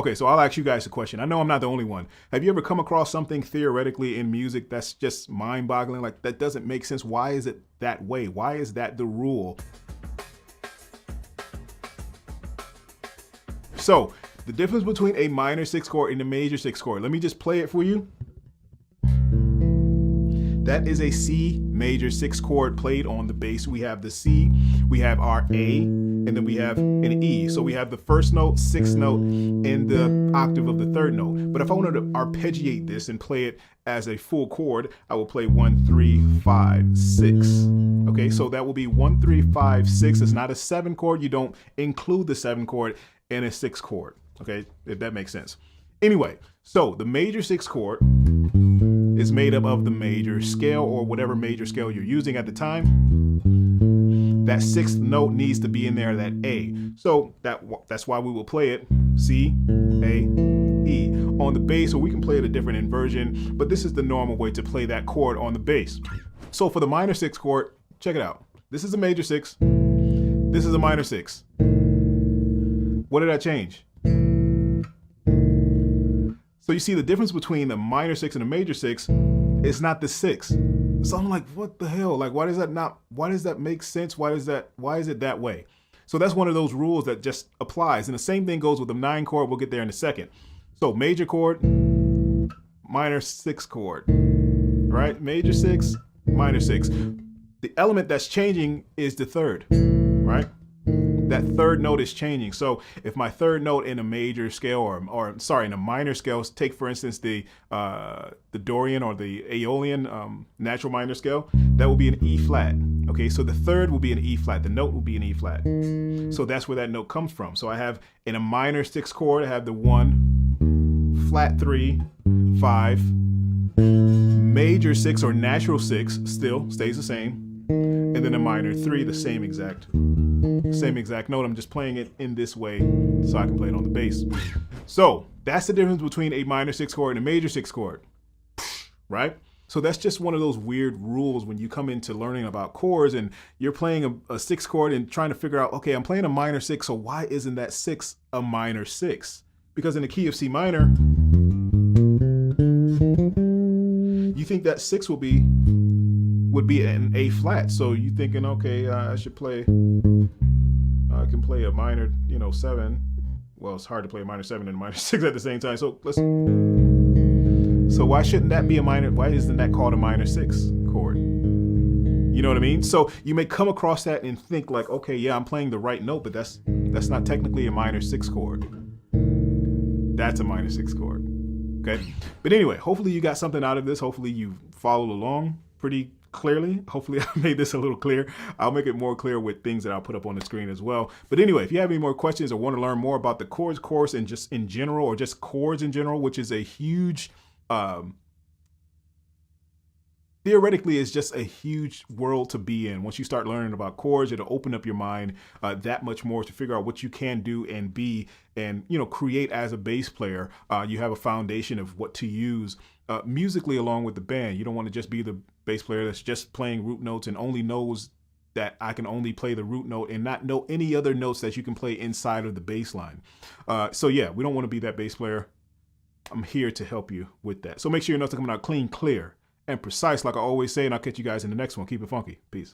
Okay, so I'll ask you guys a question. I know I'm not the only one. Have you ever come across something theoretically in music that's just mind-boggling? Like, that doesn't make sense. Why is it that way? Why is that the rule? So, the difference between a minor 6 chord and a major 6 chord. Let me just play it for you. That is a C major 6 chord played on the bass. We have the C, we have our A, and then we have an E. So we have the first note, 6th note, and the octave of the 3rd note. But if I wanted to arpeggiate this and play it as a full chord, I will play 1, 3, 5, 6. Okay, so that will be 1, 3, 5, 6. It's not a 7 chord. You don't include the 7 chord in a 6 chord. Okay, if that makes sense. Anyway, so the major 6 chord is made up of the major scale, or whatever major scale you're using at the time. That 6th note needs to be in there, that A. So that's why we will play it C, A, E on the bass, or we can play it a different inversion, but this is the normal way to play that chord on the bass. So for the minor 6 chord, check it out. This is a major 6. This is a minor 6. What did I change? So you see the difference between the minor 6 and the major 6 is not the 6. So I'm like, what the hell? Like, why does that make sense? Why is it that way? So that's one of those rules that just applies. And the same thing goes with the 9 chord. We'll get there in a second. So major chord, minor 6 chord, right? Major 6, minor 6. The element that's changing is the 3rd, right? That 3rd note is changing. So if my 3rd note in a major scale, or sorry, in a minor scale, take for instance the Dorian or the Aeolian natural minor scale, that will be an E flat. Okay, so the 3rd will be an E flat. The note will be an E flat. So that's where that note comes from. So I have in a minor 6 chord, I have the 1, flat 3, 5, major 6 or natural 6 still stays the same, and then a minor 3, the same exact note. I'm just playing it in this way so I can play it on the bass. So that's the difference between a minor 6 chord and a major 6 chord, right? So that's just one of those weird rules when you come into learning about chords and you're playing a 6 chord and trying to figure out, okay, I'm playing a minor 6, so why isn't that 6 a minor 6? Because in the key of C minor, you think that 6 would be an A flat. So you're thinking, okay, I can play a minor, 7. Well, it's hard to play a minor 7 and a minor 6 at the same time. So why shouldn't that be a minor? Why isn't that called a minor 6 chord? You know what I mean? So you may come across that and think like, okay, yeah, I'm playing the right note, but that's not technically a minor 6 chord. That's a minor 6 chord. Okay. But anyway, hopefully you got something out of this. Hopefully you followed along pretty clearly. Hopefully I made this a little clear. I'll make it more clear with things that I'll put up on the screen as well. But anyway, if you have any more questions or want to learn more about the chords course and just in general, or just chords in general, which is a huge, theoretically is just a huge world to be in. Once you start learning about chords, it'll open up your mind that much more to figure out what you can do and be and, create as a bass player. You have a foundation of what to use musically along with the band. You don't want to just be the bass player that's just playing root notes and only knows that I can only play the root note and not know any other notes that you can play inside of the bass line. So yeah, we don't want to be that bass player. I'm here to help you with that. So make sure your notes are coming out clean, clear, and precise like I always say, and I'll catch you guys in the next one. Keep it funky. Peace.